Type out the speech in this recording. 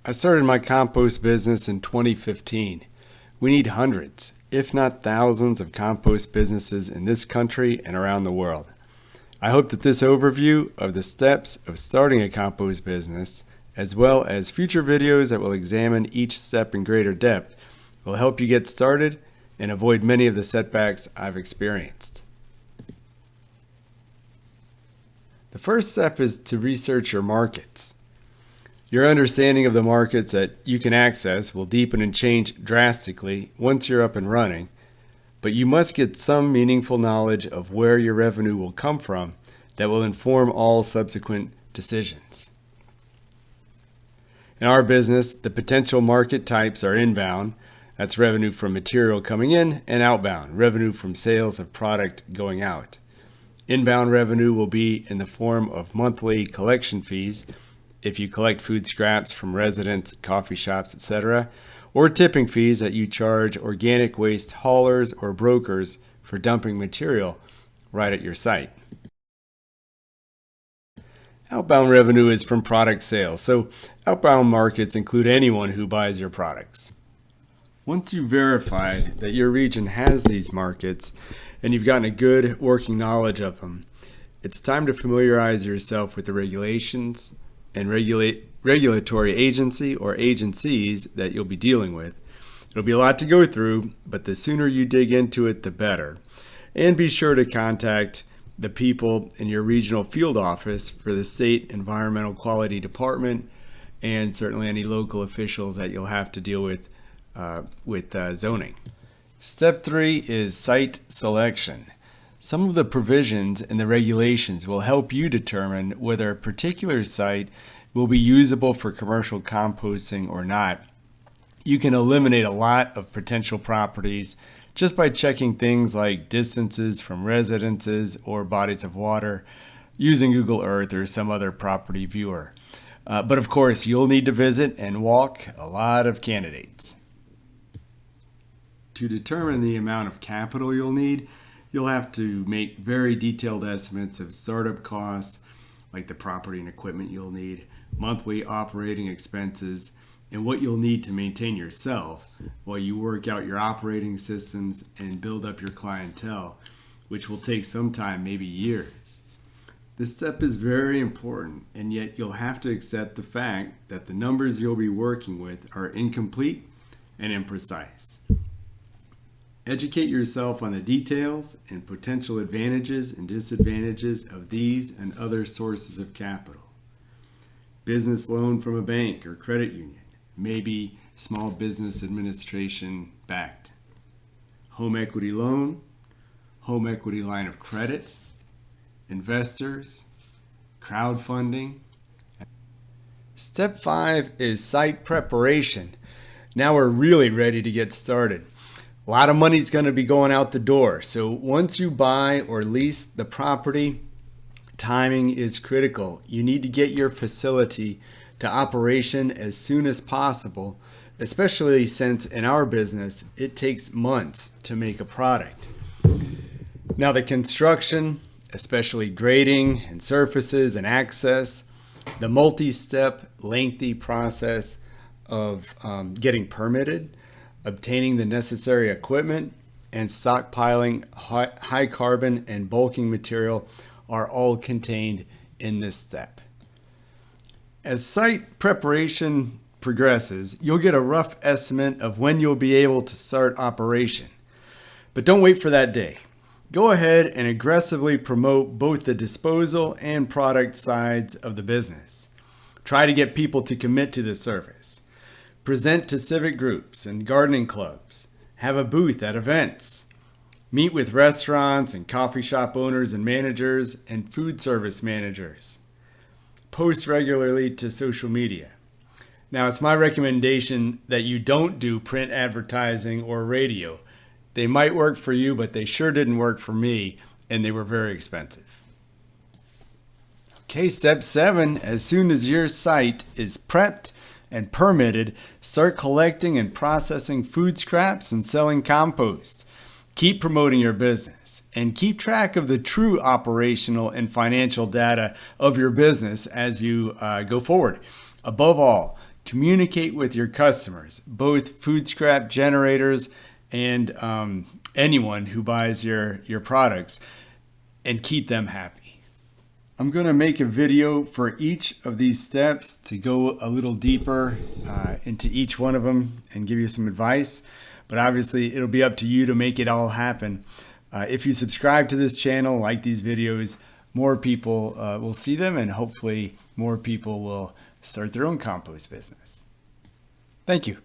I started my compost business in 2015. We need hundreds, if not thousands, of compost businesses in this country and around the world. I hope that this overview of the steps of starting a compost business, as well as future videos that will examine each step in greater depth, will help you get started and avoid many of the setbacks I've experienced. The first step is to research your markets. Your understanding of the markets that you can access will deepen and change drastically once you're up and running, but you must get some meaningful knowledge of where your revenue will come from that will inform all subsequent decisions. In our business, the potential market types are inbound, that's revenue from material coming in, and outbound, revenue from sales of product going out. Inbound revenue will be in the form of monthly collection fees if you collect food scraps from residents, coffee shops, etc., or tipping fees that you charge organic waste haulers or brokers for dumping material right at your site. Outbound revenue is from product sales, so outbound markets include anyone who buys your products. Once you've verified that your region has these markets and you've gotten a good working knowledge of them, it's time to familiarize yourself with the regulations and regulatory agency or agencies that you'll be dealing with. It'll be a lot to go through, but the sooner you dig into it, the better. And be sure to contact the people in your regional field office for the state environmental quality department and certainly any local officials that you'll have to deal with zoning. Step 3 is site selection. Some of the provisions in the regulations will help you determine whether a particular site will be usable for commercial composting or not. You can eliminate a lot of potential properties just by checking things like distances from residences or bodies of water using Google Earth or some other property viewer. But of course, you'll need to visit and walk a lot of candidates. To determine the amount of capital you'll need, you'll have to make very detailed estimates of startup costs, like the property and equipment you'll need, monthly operating expenses, and what you'll need to maintain yourself while you work out your operating systems and build up your clientele, which will take some time, maybe years. This step is very important, and yet you'll have to accept the fact that the numbers you'll be working with are incomplete and imprecise. Educate yourself on the details and potential advantages and disadvantages of these and other sources of capital. Business loan from a bank or credit union, maybe small business administration backed. Home equity loan, home equity line of credit, investors, crowdfunding. Step 5 is site preparation. Now we're really ready to get started. A lot of money's going to be going out the door. So once you buy or lease the property, timing is critical. You need to get your facility to operation as soon as possible, especially since in our business, it takes months to make a product. Now the construction, especially grading and surfaces and access, the multi-step, lengthy process of getting permitted, obtaining the necessary equipment, and stockpiling high carbon and bulking material are all contained in this step. As site preparation progresses, you'll get a rough estimate of when you'll be able to start operation. But don't wait for that day. Go ahead and aggressively promote both the disposal and product sides of the business. Try to get people to commit to the service. Present to civic groups and gardening clubs. Have a booth at events. Meet with restaurants and coffee shop owners and managers and food service managers. Post regularly to social media. Now, it's my recommendation that you don't do print advertising or radio. They might work for you, but they sure didn't work for me, and they were very expensive. Okay, step 7, as soon as your site is prepped and permitted, start collecting and processing food scraps and selling compost. Keep promoting your business and keep track of the true operational and financial data of your business as you go forward. Above all, Communicate with your customers, both food scrap generators and anyone who buys your products, and keep them happy. I'm going to make a video for each of these steps to go a little deeper into each one of them and give you some advice. But obviously, it'll be up to you to make it all happen. If you subscribe to this channel, like these videos, more people will see them, and hopefully more people will start their own compost business. Thank you.